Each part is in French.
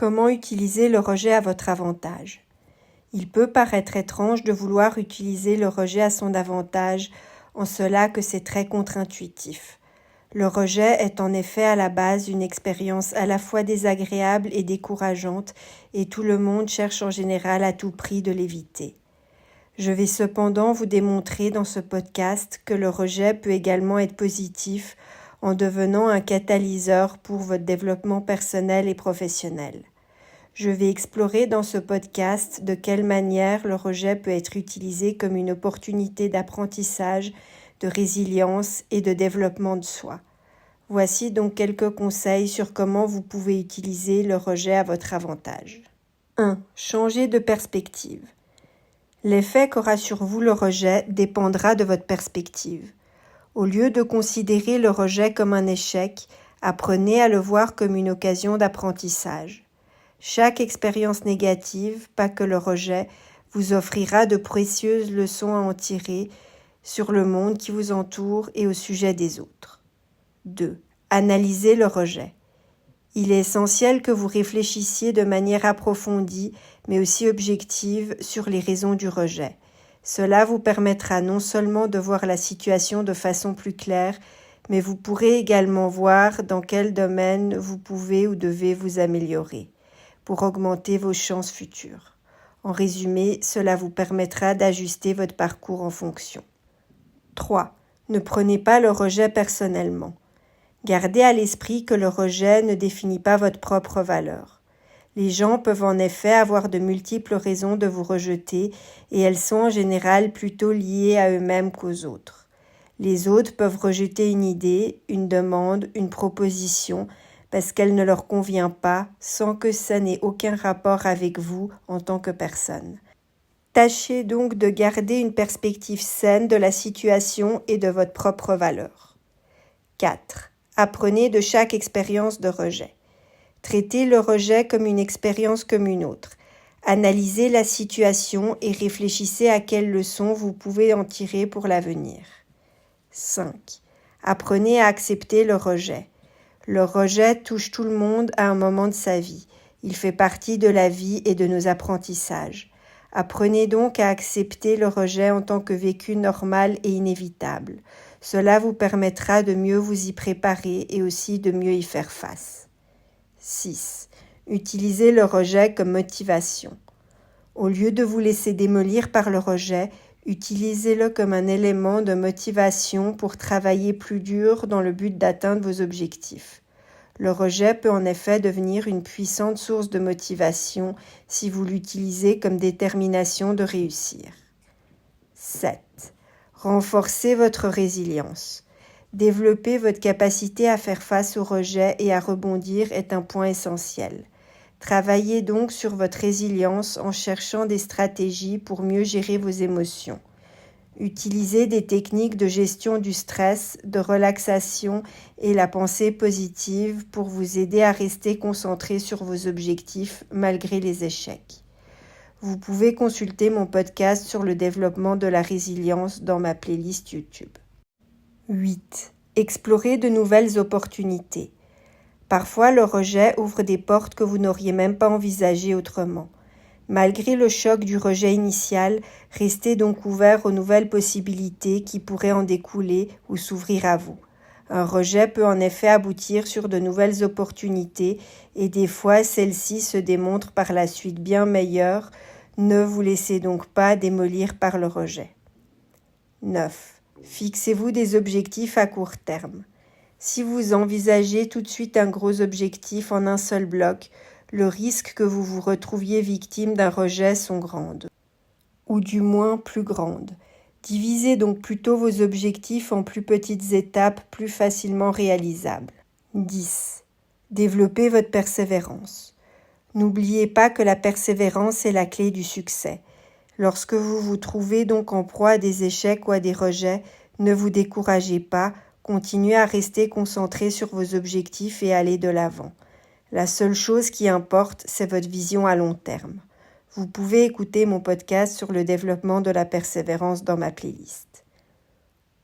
Comment utiliser le rejet à votre avantage? Il peut paraître étrange de vouloir utiliser le rejet à son avantage, en cela que c'est très contre-intuitif. Le rejet est en effet à la base une expérience à la fois désagréable et décourageante, et tout le monde cherche en général à tout prix de l'éviter. Je vais cependant vous démontrer dans ce podcast que le rejet peut également être positif en devenant un catalyseur pour votre développement personnel et professionnel. Je vais explorer dans ce podcast de quelle manière le rejet peut être utilisé comme une opportunité d'apprentissage, de résilience et de développement de soi. Voici donc quelques conseils sur comment vous pouvez utiliser le rejet à votre avantage. 1. Changer de perspective. L'effet qu'aura sur vous le rejet dépendra de votre perspective. Au lieu de considérer le rejet comme un échec, apprenez à le voir comme une occasion d'apprentissage. Chaque expérience négative, pas que le rejet, vous offrira de précieuses leçons à en tirer sur le monde qui vous entoure et au sujet des autres. 2. Analysez le rejet. Il est essentiel que vous réfléchissiez de manière approfondie, mais aussi objective, sur les raisons du rejet. Cela vous permettra non seulement de voir la situation de façon plus claire, mais vous pourrez également voir dans quel domaine vous pouvez ou devez vous améliorer, pour augmenter vos chances futures. En résumé, cela vous permettra d'ajuster votre parcours en fonction. 3. Ne prenez pas le rejet personnellement. Gardez à l'esprit que le rejet ne définit pas votre propre valeur. Les gens peuvent en effet avoir de multiples raisons de vous rejeter et elles sont en général plutôt liées à eux-mêmes qu'aux autres. Les autres peuvent rejeter une idée, une demande, une proposition parce qu'elle ne leur convient pas sans que ça n'ait aucun rapport avec vous en tant que personne. Tâchez donc de garder une perspective saine de la situation et de votre propre valeur. 4. Apprenez de chaque expérience de rejet. Traitez le rejet comme une expérience comme une autre. Analysez la situation et réfléchissez à quelles leçons vous pouvez en tirer pour l'avenir. 5. Apprenez à accepter le rejet. Le rejet touche tout le monde à un moment de sa vie. Il fait partie de la vie et de nos apprentissages. Apprenez donc à accepter le rejet en tant que vécu normal et inévitable. Cela vous permettra de mieux vous y préparer et aussi de mieux y faire face. 6. Utilisez le rejet comme motivation. Au lieu de vous laisser démolir par le rejet, utilisez-le comme un élément de motivation pour travailler plus dur dans le but d'atteindre vos objectifs. Le rejet peut en effet devenir une puissante source de motivation si vous l'utilisez comme détermination de réussir. 7. Renforcez votre résilience. Développer votre capacité à faire face au rejet et à rebondir est un point essentiel. Travaillez donc sur votre résilience en cherchant des stratégies pour mieux gérer vos émotions. Utilisez des techniques de gestion du stress, de relaxation et la pensée positive pour vous aider à rester concentré sur vos objectifs malgré les échecs. Vous pouvez consulter mon podcast sur le développement de la résilience dans ma playlist YouTube. 8. Explorez de nouvelles opportunités. Parfois, le rejet ouvre des portes que vous n'auriez même pas envisagées autrement. Malgré le choc du rejet initial, restez donc ouvert aux nouvelles possibilités qui pourraient en découler ou s'ouvrir à vous. Un rejet peut en effet aboutir sur de nouvelles opportunités et des fois celles-ci se démontrent par la suite bien meilleures. Ne vous laissez donc pas démolir par le rejet. 9. Fixez-vous des objectifs à court terme. Si vous envisagez tout de suite un gros objectif en un seul bloc, le risque que vous vous retrouviez victime d'un rejet sont grandes, ou du moins plus grandes. Divisez donc plutôt vos objectifs en plus petites étapes plus facilement réalisables. 10. Développez votre persévérance. N'oubliez pas que la persévérance est la clé du succès. Lorsque vous vous trouvez donc en proie à des échecs ou à des rejets, ne vous découragez pas, continuez à rester concentré sur vos objectifs et aller de l'avant. La seule chose qui importe, c'est votre vision à long terme. Vous pouvez écouter mon podcast sur le développement de la persévérance dans ma playlist.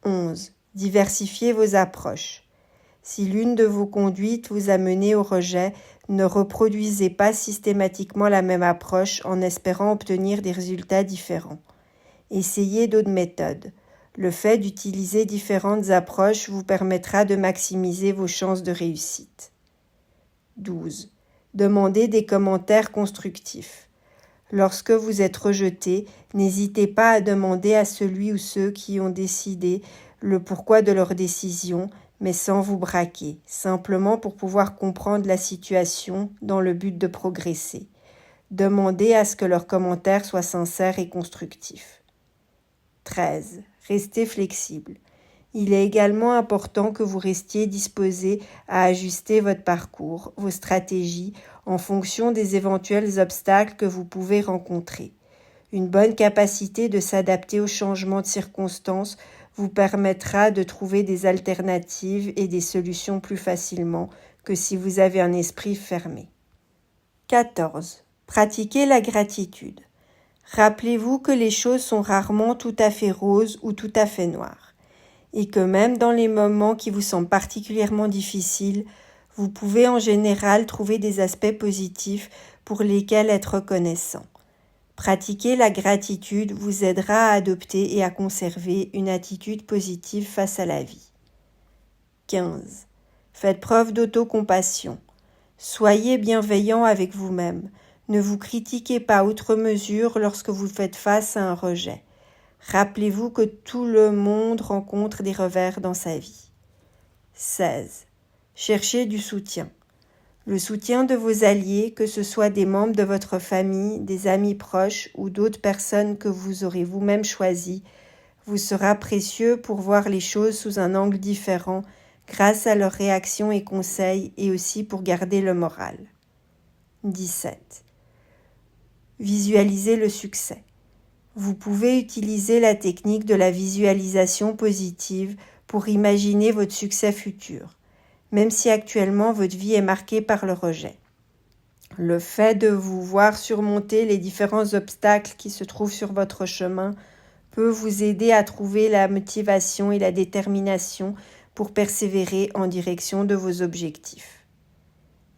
11. Diversifiez vos approches. Si l'une de vos conduites vous a mené au rejet, Ne reproduisez pas systématiquement la même approche en espérant obtenir des résultats différents. Essayez d'autres méthodes. Le fait d'utiliser différentes approches vous permettra de maximiser vos chances de réussite. 12. Demandez des commentaires constructifs. Lorsque vous êtes rejeté, n'hésitez pas à demander à celui ou ceux qui ont décidé le pourquoi de leur décision, mais sans vous braquer, simplement pour pouvoir comprendre la situation dans le but de progresser. Demandez à ce que leurs commentaires soient sincères et constructifs. 13. Restez flexible. Il est également important que vous restiez disposé à ajuster votre parcours, vos stratégies, en fonction des éventuels obstacles que vous pouvez rencontrer. Une bonne capacité de s'adapter aux changements de circonstances vous permettra de trouver des alternatives et des solutions plus facilement que si vous avez un esprit fermé. 14. Pratiquez la gratitude. Rappelez-vous que les choses sont rarement tout à fait roses ou tout à fait noires, et que même dans les moments qui vous semblent particulièrement difficiles, vous pouvez en général trouver des aspects positifs pour lesquels être reconnaissant. Pratiquer la gratitude vous aidera à adopter et à conserver une attitude positive face à la vie. 15. Faites preuve d'autocompassion. Soyez bienveillant avec vous-même. Ne vous critiquez pas outre mesure lorsque vous faites face à un rejet. Rappelez-vous que tout le monde rencontre des revers dans sa vie. 16. Cherchez du soutien. Le soutien de vos alliés, que ce soit des membres de votre famille, des amis proches ou d'autres personnes que vous aurez vous-même choisies, vous sera précieux pour voir les choses sous un angle différent grâce à leurs réactions et conseils et aussi pour garder le moral. 17. Visualisez le succès. Vous pouvez utiliser la technique de la visualisation positive pour imaginer votre succès futur, même si actuellement votre vie est marquée par le rejet. Le fait de vous voir surmonter les différents obstacles qui se trouvent sur votre chemin peut vous aider à trouver la motivation et la détermination pour persévérer en direction de vos objectifs.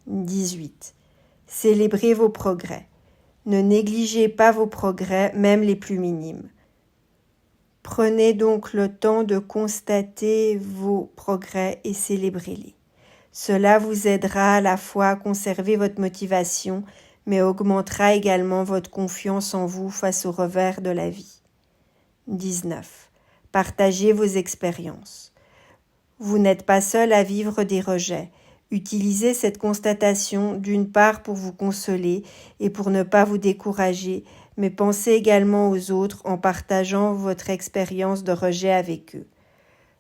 18. Célébrez vos progrès. Ne négligez pas vos progrès, même les plus minimes. Prenez donc le temps de constater vos progrès et célébrez-les. Cela vous aidera à la fois à conserver votre motivation, mais augmentera également votre confiance en vous face aux revers de la vie. 19. Partagez vos expériences. Vous n'êtes pas seul à vivre des rejets. Utilisez cette constatation d'une part pour vous consoler et pour ne pas vous décourager, mais pensez également aux autres en partageant votre expérience de rejet avec eux.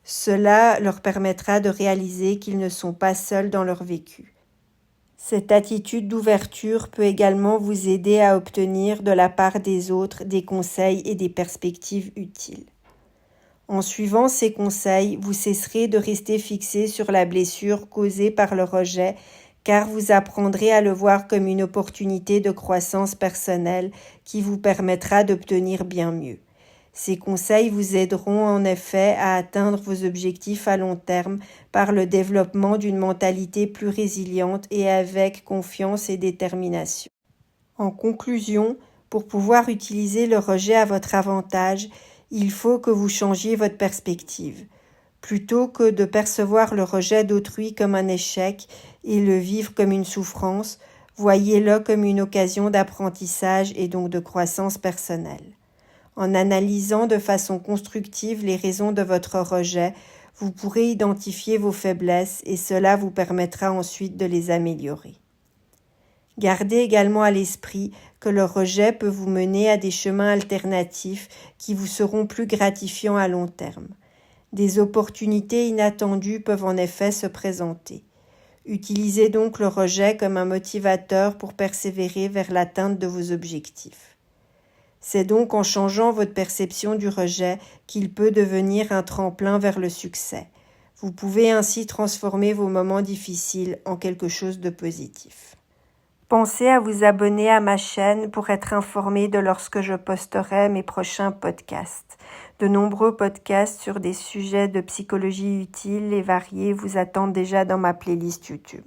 Cela leur permettra de réaliser qu'ils ne sont pas seuls dans leur vécu. Cette attitude d'ouverture peut également vous aider à obtenir de la part des autres des conseils et des perspectives utiles. En suivant ces conseils, vous cesserez de rester fixé sur la blessure causée par le rejet, car vous apprendrez à le voir comme une opportunité de croissance personnelle qui vous permettra d'obtenir bien mieux. Ces conseils vous aideront en effet à atteindre vos objectifs à long terme par le développement d'une mentalité plus résiliente et avec confiance et détermination. En conclusion, pour pouvoir utiliser le rejet à votre avantage, il faut que vous changiez votre perspective. Plutôt que de percevoir le rejet d'autrui comme un échec et le vivre comme une souffrance, voyez-le comme une occasion d'apprentissage et donc de croissance personnelle. En analysant de façon constructive les raisons de votre rejet, vous pourrez identifier vos faiblesses et cela vous permettra ensuite de les améliorer. Gardez également à l'esprit que le rejet peut vous mener à des chemins alternatifs qui vous seront plus gratifiants à long terme. Des opportunités inattendues peuvent en effet se présenter. Utilisez donc le rejet comme un motivateur pour persévérer vers l'atteinte de vos objectifs. C'est donc en changeant votre perception du rejet qu'il peut devenir un tremplin vers le succès. Vous pouvez ainsi transformer vos moments difficiles en quelque chose de positif. Pensez à vous abonner à ma chaîne pour être informé de lorsque je posterai mes prochains podcasts. De nombreux podcasts sur des sujets de psychologie utiles et variés vous attendent déjà dans ma playlist YouTube.